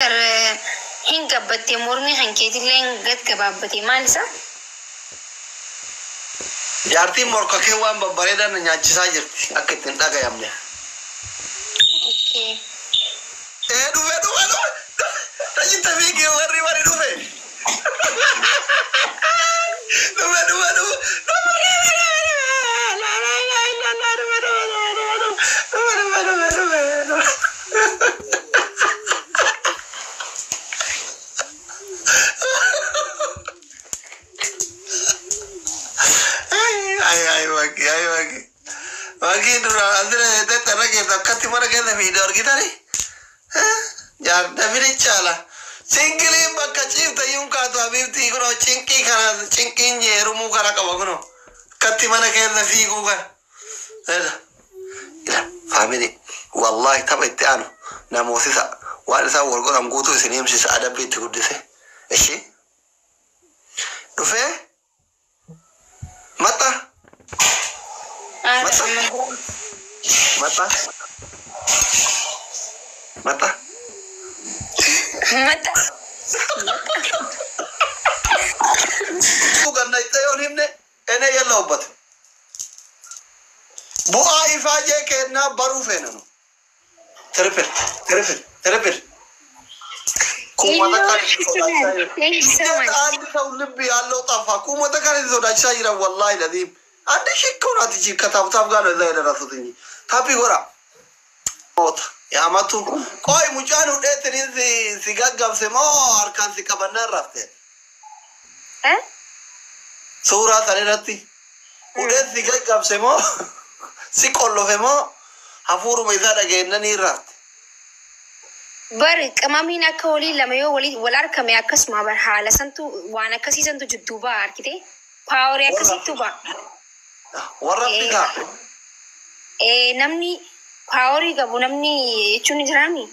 Hinga batte mormi hanketi len gat kababati malsa Yarti morka ke wan babbareda na nyaachisa jirti akka ittiin dhagayamne. Okay. Dhufe. Tajaajila fiigee warri dhufe. Wagi dura andre de terage da katti mara ke da video kita ni yaar da video chala cingli bakka chifta yum ka to abibti ko cinki kana cinki nyeru mu kana ka bagono katti mara ke da fi ko kan ila family wallahi tabaiti anu na mosisa wa sa wargo am gutu sinim sis adabi tudise eshi dufe mata Mata. Bukan naik tayon himne, ene yellow but. Buah ifaje ke na baru fenano. Terepel. Kumata kan lebih Allah tafa. Kumata kan itu dah saya wallahi ladim. Anda shikko na tiji katab gano zaida rasutini. Tapi gora. Ota. Ya matu. Koi mujanu deterin si gaggam se mo arkan si kabanar rafte. Sura sanirati. Udah si gaggam se mo si kollo fe mo hafuru maizada genna ni rafte. Bar kamamina kawli lamayo walar kame akas ma bar hala santu wana kasi santu judduba arkite. Power ya kasi tuba. Warrafiga. Namni power gabu namni chuni jirani.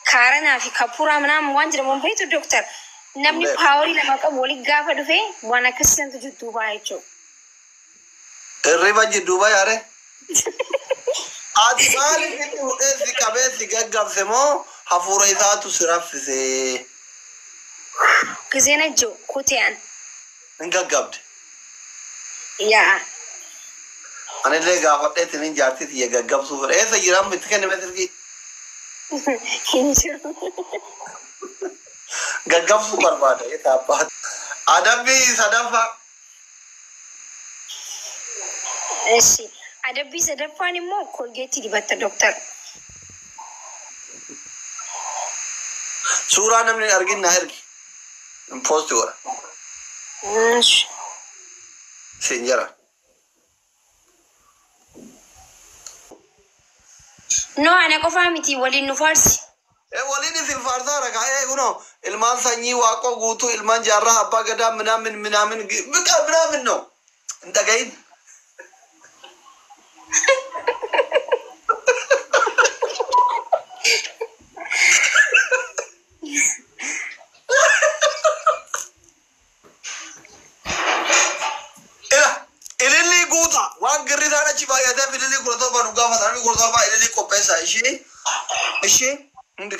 Karana fi kapura manam wanjira mumbai to doctor. Namni power lama ka boli gafa dufe wana kasi santu judduba hecho. Riba judduba yare. Adimali kiti udesi kabesi gaggam semo hafura izatu sirafise. Kizena jo kutian. Gaggabde. Ya. Ane le gaafadhe tinin jaarti tiye gaggabsuuf eessa jiran bitti kenne metirki gaggabsuu barbaada eetaabbaat adabbi sadaffaa እሺ አደቢ ሰደፋን ሞ ኮልጌት ዲበተ ዶክተር suuraa namni argin na ergi post godha እሺ sinjara no ana ko famiti walin nu farsi walin isin farsara ka kuno ilman sanyi waaqo guutu ilman jarra abba gada ምናምን bika ምናምን ነው እንደገይን waan girri sana ci baay'atee fidilii gurgurtaa banu gaafatanii gurgurtaa baay'ee qopheessa ishee hundi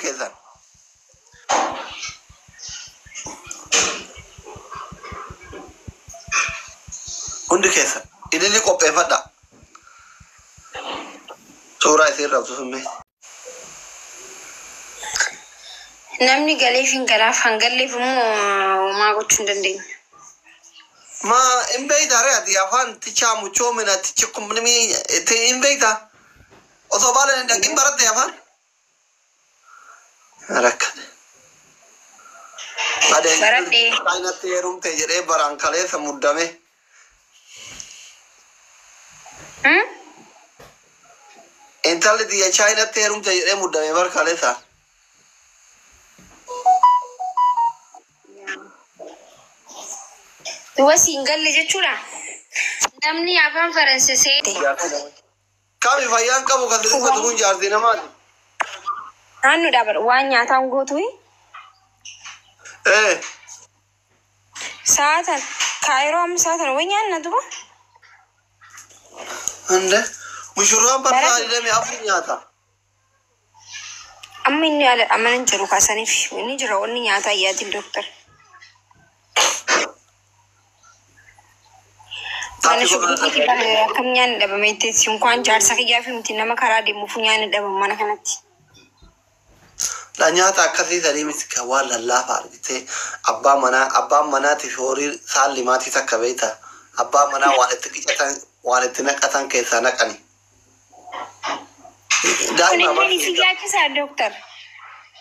keessan idilii qopheeffadha suuraa isiin rabsu summee namni galeef hin galaaf hangalleef immoo maa gochuu hin dandeenyu. Ma imbeita reati afan tichamu chomina tichikumnimi te imbeita osobale nda kimbarate afan rakkat ade barate kaina terum te jere barankale samudame ental dia china terum te jere mudame barkale sa Dua single jechuudha. Namni afaan Faransisee kami fayyan qabu kan dubbatu kun jaartii namaati. Naannu dabar waan nyaataan gootu saatan kaayiroo amma saatan way nyaanna duba. Ande mushuraan barbaade demi afur nyaata. amma inni amanan jiru kaasaniif inni jira wanni nyaata ayyaatiin doktor. Mana shukuutii akkam nyaanni dhabame itteessi inkwaan jaarsa kiyyaa fi miti nama karaa deemuuf nyaanni dhabamu mana kanatti. La nyaata akkasii sanii miti kan waan lallaafaa argitee abbaan manaatiif horii saallimaatii takka beekta. Abbaan manaa waan itti qicatan waan itti naqatan keessaa naqani. Kun inni si yaachisaa doktor.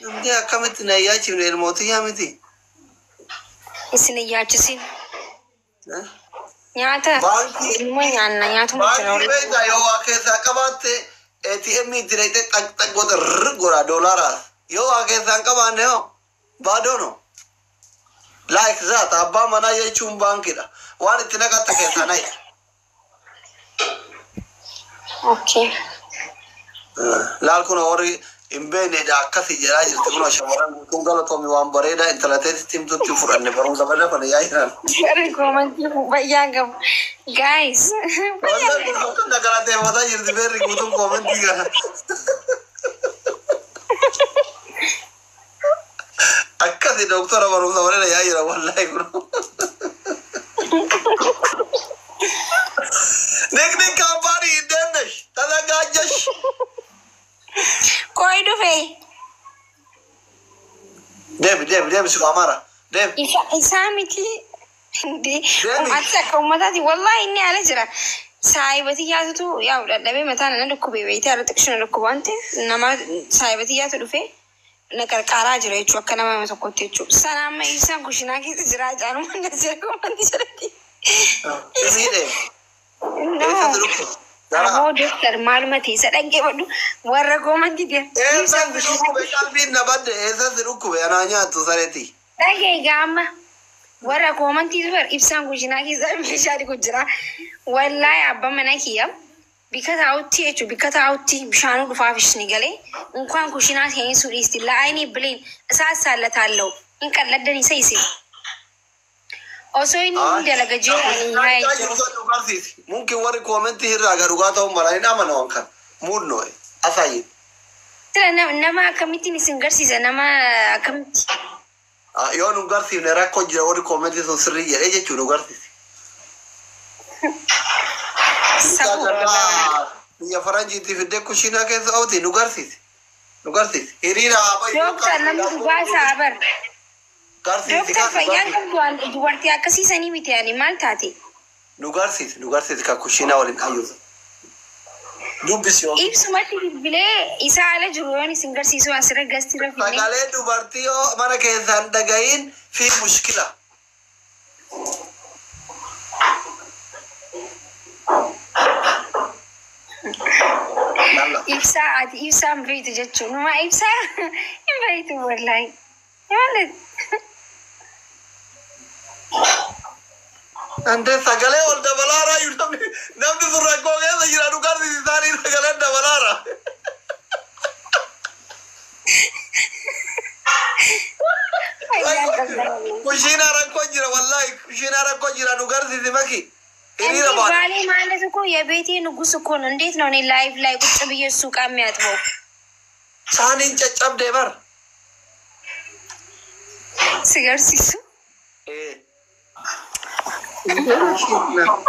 Namni akkamitti na yaachifne ilmootii miti. Isin yaachisin. Nyaata ilmoo nyaanna nyaatuma jira. Baankii beektaa yoo waa keessaa qabaatte ATM itti dhaqxee xaq goota godha doolaraa. Yoo waa keessaa hin qabaanne hoo baadoono. Like that abbaa manaa jechuun baankiidha. Waan itti naqatta keessaa nayi. Okay. Laal kun warri hin beeknedha akkasii jedhaa jirti kun shamarran guutuun galatoomi waan bareedaa intalateetti himtutti fudhanne barumsa bada kana yaa jiran. Jarri koomantii fayyaa qabu. Guys. Wanta galateeffataa jirti beerri guutuun koomantii kana. Akkasii doktora barumsa bareeda yaa jira wallaahi kun. Nikni kaampaanii hin deemnesh tazagaajjash. Koi dhufe. Deemi si amara. Deemi. Isaa miti. Ummata ummataati wallahi inni ala jira. Saayibati yaatutu yaa dadhabee mataa nana dhukkubee beeytee ala xiqqishina dhukkuba waan ta'eef nama saayibati yaatu dhufe na qarqaaraa jira jechuudha akka nama tokkotti jechuudha. Sana amma ibsaan kushinaa keessa jira jaanuma na jira kumanti jedhati. Aboo doktor maaluma teessa dhaggeeffadhu warra koomanti deemu. Eessatti dhukkube qalbiin na badde eessatti dhukkube anaa nyaattu sareeti. Dhagee gaama warra koomanti bar ibsaan kushinaa keessa meeshaa dhiqu jira. Wallahi abbaa mana kiyya bika taa'utti jechuudha bika taa'utti bishaanuu dhufaaf ishni galee inkwaan kushinaa seenii suudhiisti laayinii bileen isaa saallataallee hin qalladdan isa ise. Osoo inni dalaga jiru mungkin warri koomentii irraa garugaa ta'uu mala hin amanu kan muudnoo asaayin. Nama akkamittiin isin garsiisa nama akkamitti? Yoo nu garsiifne rakkoo jira warri koomentii sun sirrii jedhee jechuu nu garsiisi. Biyya faranjiitti fiddee kushiinaa keessa ooti nu garsiisi. Nu garsiisi. Hiriira Doktor namni dhugaa isaa bar. Doktor fayyaan qabdu dubartii akkasiisanii miti ani maal taate? Nu garsiisi kan kushiinaa waliin hayyuusa. Dubbisi yoo. Ibsumatti bilbilee isaa ala jiru yoon isin garsiisu asirra gastira finne. Sagalee dubartii yoo mana keessaan dhagayin fi mushkila. ibsaan beeytu jechuun numa ibsaa hin beeytu wallahi. Ante sagalee ol dabalaara iyyuu namni sun rakkoo keessa jira dhugaatti isaanii sagalee dabalaara. Kushiinaa rakkoo jira wallahi kushiinaa rakkoo jira dhugaatti maki. ባሌ ማለት እኮ የቤቴ ንጉስ እኮ ነው። እንዴት ነው እኔ ላይፍ ላይ ቁጭ ብዬ እሱ ዕቃ የሚያጥበው? ሳኒን ጨጨብዴ በር ሲገርሲሱ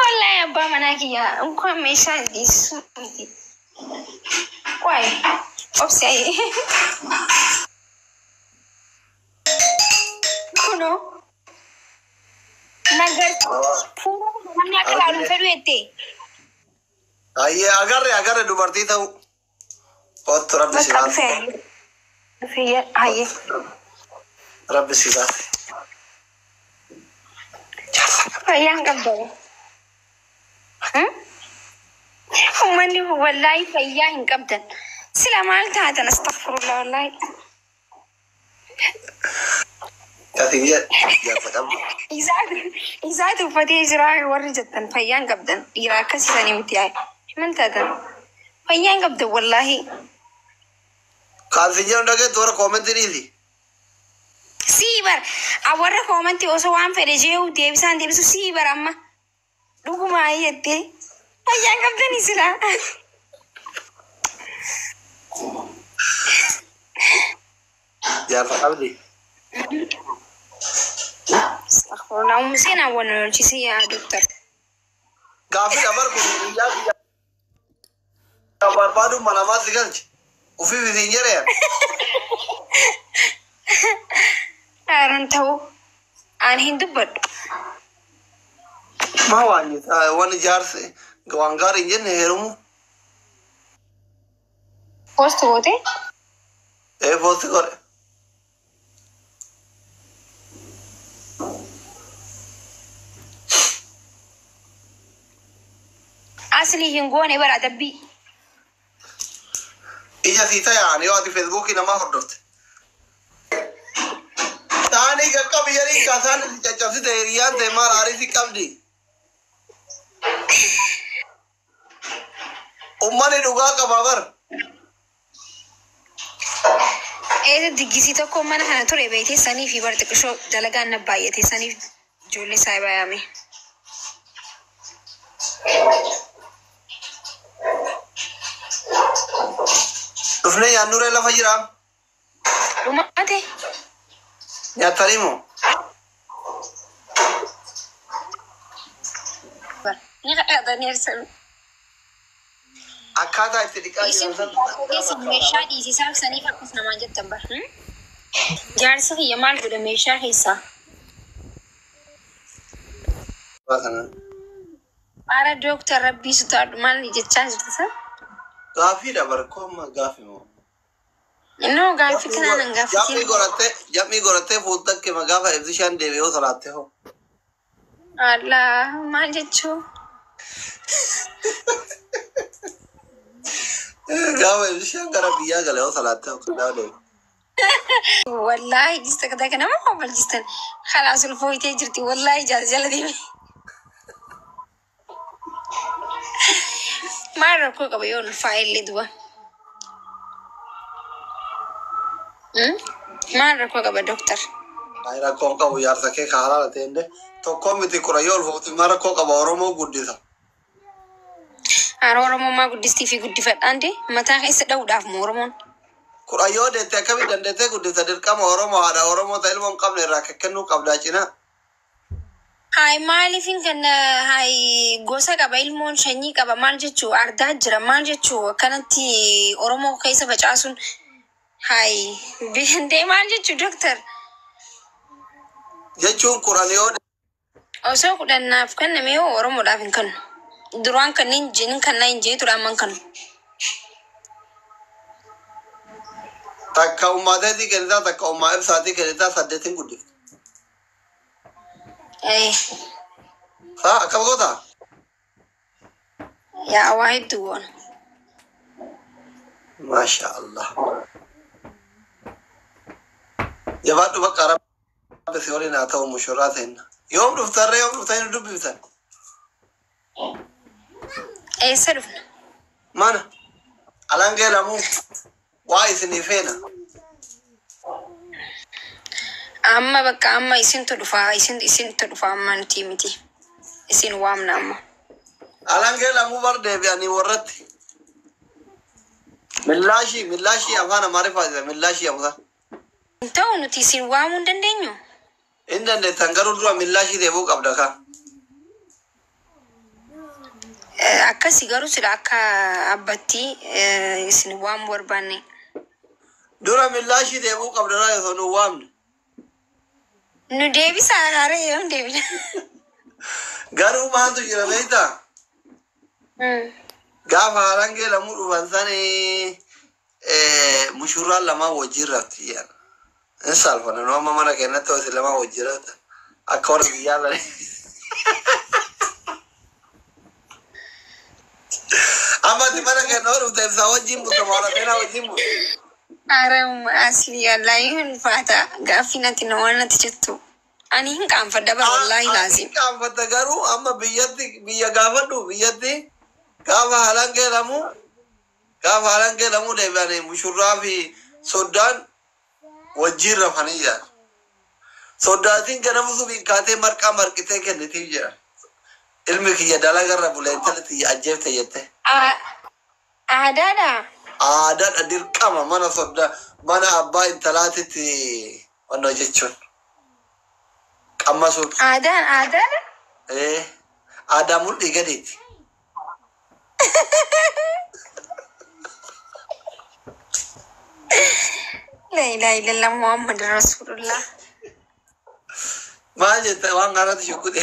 ወላሂ አባ መናኪያ እንኳን ሜሻ እንዲሱ ቆይ ኦፕሲያይ ኩኖ ነገር ፉን ያቀላሉ ፈዱ እቴ አገሬ ዱበርtii ta'u otto rabbi sibaate fayyaan qabdu ummanni wallahi fayyaa hin qabdan sila maal taatan astaghfirullah wallahi isaatu uffatee jira warri jettan fayyaan qabdan dhiira akkasiisanii miti maal taatan fayyaan qabdan wallahi kaansinyaan dhageetu warra koomentiiniiti siibar warra koomentii osoo waan fedhe jeehu deebisaan deebisu siibar amma dhugumaa jettee fayyaan qabdanii sila jaarsa qabdi. Astaghfirullah musina wona chisi ya doctor. Gaafi dabar kun ya barbaadu malamat digalchi. Ufi bizinjere ya. Arantau an hindu bad. Ma wani jaarse gwangar injen herumu. Post hote? Post kore. Asli hingone bara dabbi. Ija sita yani wadi Facebook nama hordofte. Tani ka kabiyari kasan chachasi teriyan te mar arisi kabdi. Ummani duga ka babar. Digisi tokko mana kana ture beete sanii fi bartiqisho dalagaan na baay'ate sanii ijoollee isaa baay'ame. Dufne yaannure lafa jira. Dhumate. Nyaataniimo. Akkaataa itti dhiqaa jiran san meeshaa dhiisisaa sanii fakkus namaan jettan bar. Jaarsa kiyya maal godha meeshaa keessaa? Ara dooktar Rabbii sutaadhu maal jechaa jirta sa? Gaafiidha barkooma gaafi moo. Innoo gaafi kanaan hin gaafatiin. Jam'ii gorattee fuultakke magaafa ibsishaan deebi'oo salaatte hoo. Allah maal jechuu? Gaafa ibsishaan gara biyyaa galee hoo salaatte hoo kanaa deebi. Wallahi jista kada kana moo bal'istan khalaas ulfooytee jirti wallahi jala deemi. Maal rakkoo qaba yoo ulfaa'ellee duba. Maal rakkoo qaba doktar? Ay rakkoon qabu jaarsa kee haalaala ta'ende tokkoon miti kura yoo ulfooti maa rakkoo qaba Oromoo guddisa. Ara Oromummaa guddistii fi guddifadhaan de mataa keessa dha'uudhaaf moo Oromoon? Kura yoo deette akkamii dandeettee guddisa dirqama Oromoo haadha Oromoo ta'e ilmoo hin qabne irraa kennuu qabdaa cinaa. Hai maaliifin kan hai gosa qaba ilmoon shanyii qaba maal jechuu ardaa jira maal jechuu akkanatti Oromoo keessa facaasuun hai bindee maal jechuu doktar? Jechuun kuran yoo osoo kudhannaaf kenname yoo Oromoodhaaf hin kennu. Duraan kanneen jinin kannaa hin jeetuudhaan man kennu. takka uummateetii kennitaa takka uummaa ibsaatii kennitaa 8 guddifte. Akkam goota? Yaa waa hedduu goona. Masha Allah. Jabaadhu bakka rabbi si waliin haa ta'u mushurraa ta'inna. Yoom dhuftarree yoom dhuftanii dubbiftan? Eessa dhufna? Mana? Alaan geelamuu waa isinii feena. Amma bakka amma isintu dhufa amma nuti miti. Isin waamna amma. Alaan geelamuu bar deebi'anii warratti. Millaashii afaan Amaariffaa jira millaashii amusa. Ta'u nuti isin waamuu hin dandeenyu. Hin dandeettan garuu dura millaashii deebuu qabda kaa. Akkasii garuu sila akka abbattii isin waamuu barbaanne. Dura millaashii deebuu qabda raa yoo nu waamne. Nu deebisaa haaree yoom deebina? Garuu maaltu jira beektaa? Gaafa haalaan geelamuu dhufan sanii mushurraan lamaa wajjin rafti jedhan. Inni saalfana nu amma mana keenyatti hosi lamaa wajjin rafta. Akka warra biyyaa lanii. Ammatti mana keenya dhufte ibsaa wajjin buta maala seenaa wajjin buta. Haramuma asli wallahi ulfaata gaaffii natti nama natti jettu. Ani hin qaanfadha bara wallahi laazim. Hin qaanfadha garuu amma biyya gaafadhu biyyatti gaafa haalaan geelamuu deebi'anii mushurraa fi soddaan wajjin rafanii jiran. Soddaatiin ganama subiin kaatee marqaa marqitee kennitiif jira. Ilmi kiyya dalagarra bulee intalatti ajjeefte jette. Aadaadha. Aadaadha dirqama mana sodda mana abbaa intalaatitti wannoo jechuun qammasuun. Aadaan. Aadaa mul'ii gadiiti. La ilaha illallah Muhammad Rasulullah. Maal jetta waan kanatti shukkute.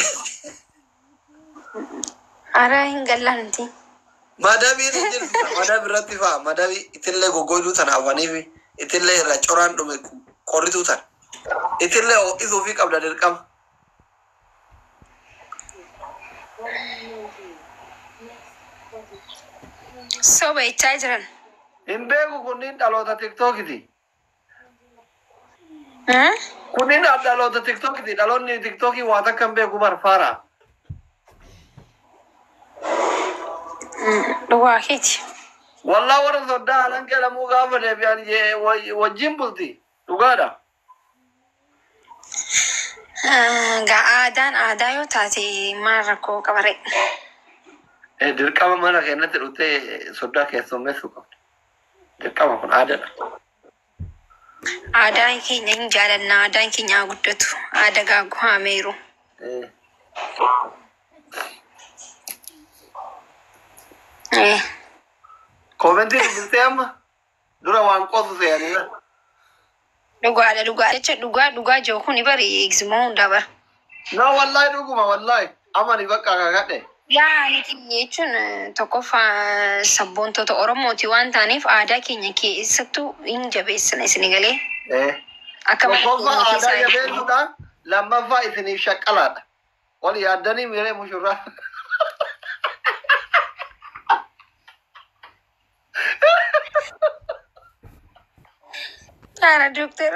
Ara hin gallanti. Madabii jirti madabii irratti fa'a madabii itillee goggoyduu tana afaniifi itillee irra coraan dhume qorrituu tana itillee ho'isuu fi qabda dirqama. Soba ichaa jiran. Hin beeku kunniin dhaloota tiktookiti. Kunniin dhaloota tiktookiti dhaloonni tiktookii waa takka hin beeku barfaara. Dhugaa keeti. Wallah warra soddaa halan qalamuu gaafa deebi'an wajjin bulti dhugaadha. Aadaan aadaa yoo taate maal rakkoo qabare. Dirqama mana keenyatti dhuftee soddaa keessummeessuu qabdi. Dirqama kun aadaadha. Aadaan keenya hin jaalanna aadaan keenya guddatu aadaa gaaggu haameeru. Komentii dubbistee amma dura waan qoosu se'aniira. Dhugaadha jecha dhugaa jiru kuni bari eegsimoo hundaa bara. No wallahi dhuguma wallahi amani bakka kakadhe. Yaani jechuun tokkoffaa sabboontoota Oromooti waan taaneef aadaa keenya keessattuu hin jabeessina isin galee. Akka tokkoffaa aadaa jabeessuudhaan lammaffaa isiniif shaqqalaadha. Wal yaaddanii miiree mushurraa. Cara dokter,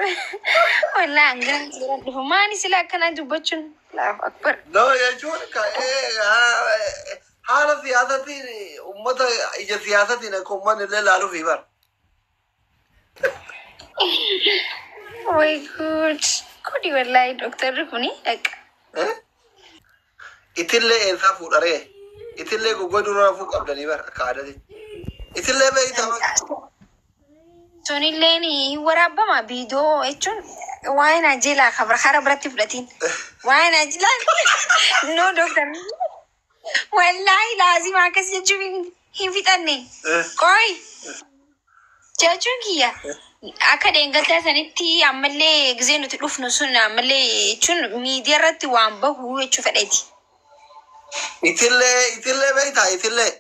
wala anggan sirat du mani sila kana dubacun. Allahu Akbar. No ya chuan ka hala siyasati ummata ija siyasati na kumman le lalu fibar. Oh my god. Kodi wallahi dokter kuni ek. Itille ensa fudare. Itille gogodura fu qabdani bar akaadati. Itille be itama. Sonilleen waraabama biidoo jechuun waan ajjeelaa kabra hara biratti fudhatiin waan ajjeelaa no doktar wallahi laazima akkas jechuun hin fixanne qoy jechuun kiyya akka dheengaddaa sanitti ammallee gizee nuti dhufnu sun ammallee jechuun miidiyaa irratti waan bahu jechuu fedheeti. Itillee beektaa itillee.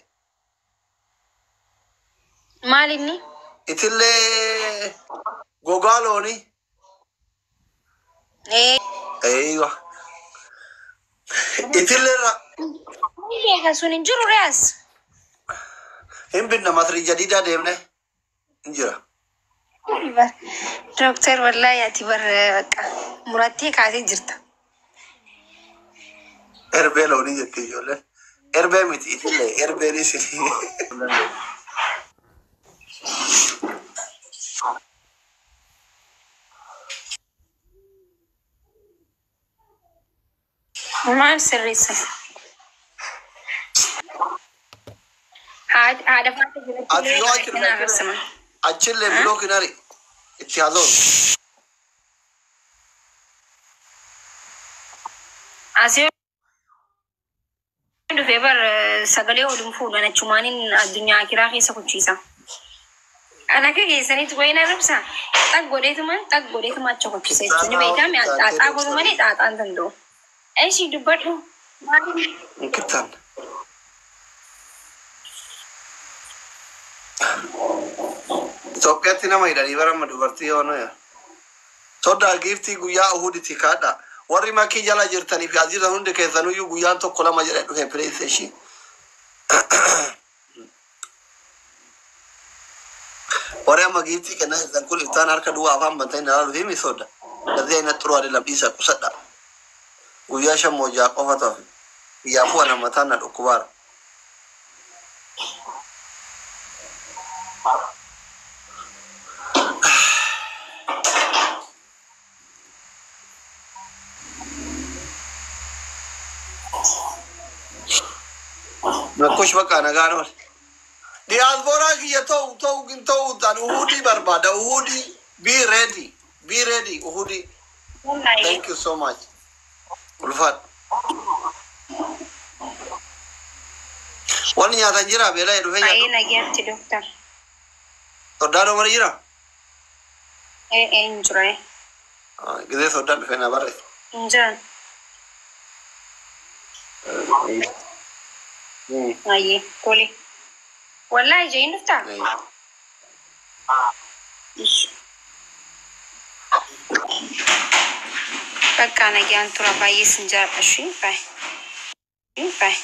Maal inni? Itille gogalooni. Eywa. Itille ra. Iya sun injuru reas. Himbinna matri jadida deemne. Injira. Dokter wallahi ati bar murattee kaasee jirta. Erbee loonii jettee ijoolleen. Erbee miti itille erbeen isin. Maal sirreessa? Haadha faata jirti. Achillee biloo kinari itti haasoo. Asii dhufee bar sagalee waliin fuudhan achumaaniin addunyaa kiraa keessa kuchiisa. Ana keessanitti wayina ribsa xaq godheetuma acha kuchisa jechuun beekame xaaxaa godhu malee xaaxaan danda'u. Eeshi dubbadhu. Kitan. Itoophiyaatti nama hidhanii barama dubartii yoonoo yaa. Sodaa giiftii guyyaa Uhuditti kaadha. Warri makkii jala jirtanii fi asirra hundi keessanuyyuu guyyaan tokko lama jedhee dhufe PlayStation. Warri amma giiftii kennaa jirtan kun iftaan harka duwwaa afaan bantan ilaaluu fi misoodha. Gazee inni xuruu adeelam dhiisa qusadha. Guyyaa shammoojaa qofa ta'u guyyaa fu'a namataan na dhukkubaara. Nakkush bakka nagaan oole. diaspora kiyya ta'u kin ta'u tan uhudi barbaada uhudi be ready uhudi. Thank you so much ulfat wani nyaata jira bela edu fenya Ay nagyatti doctor. soddano mari jira Enjoy. gide soddan fena bare Enjoy. Aye, tole. Wallahi jayin dufta. Bakka nagyaan tura baay'ee sin jaalladha. Bye. Bye.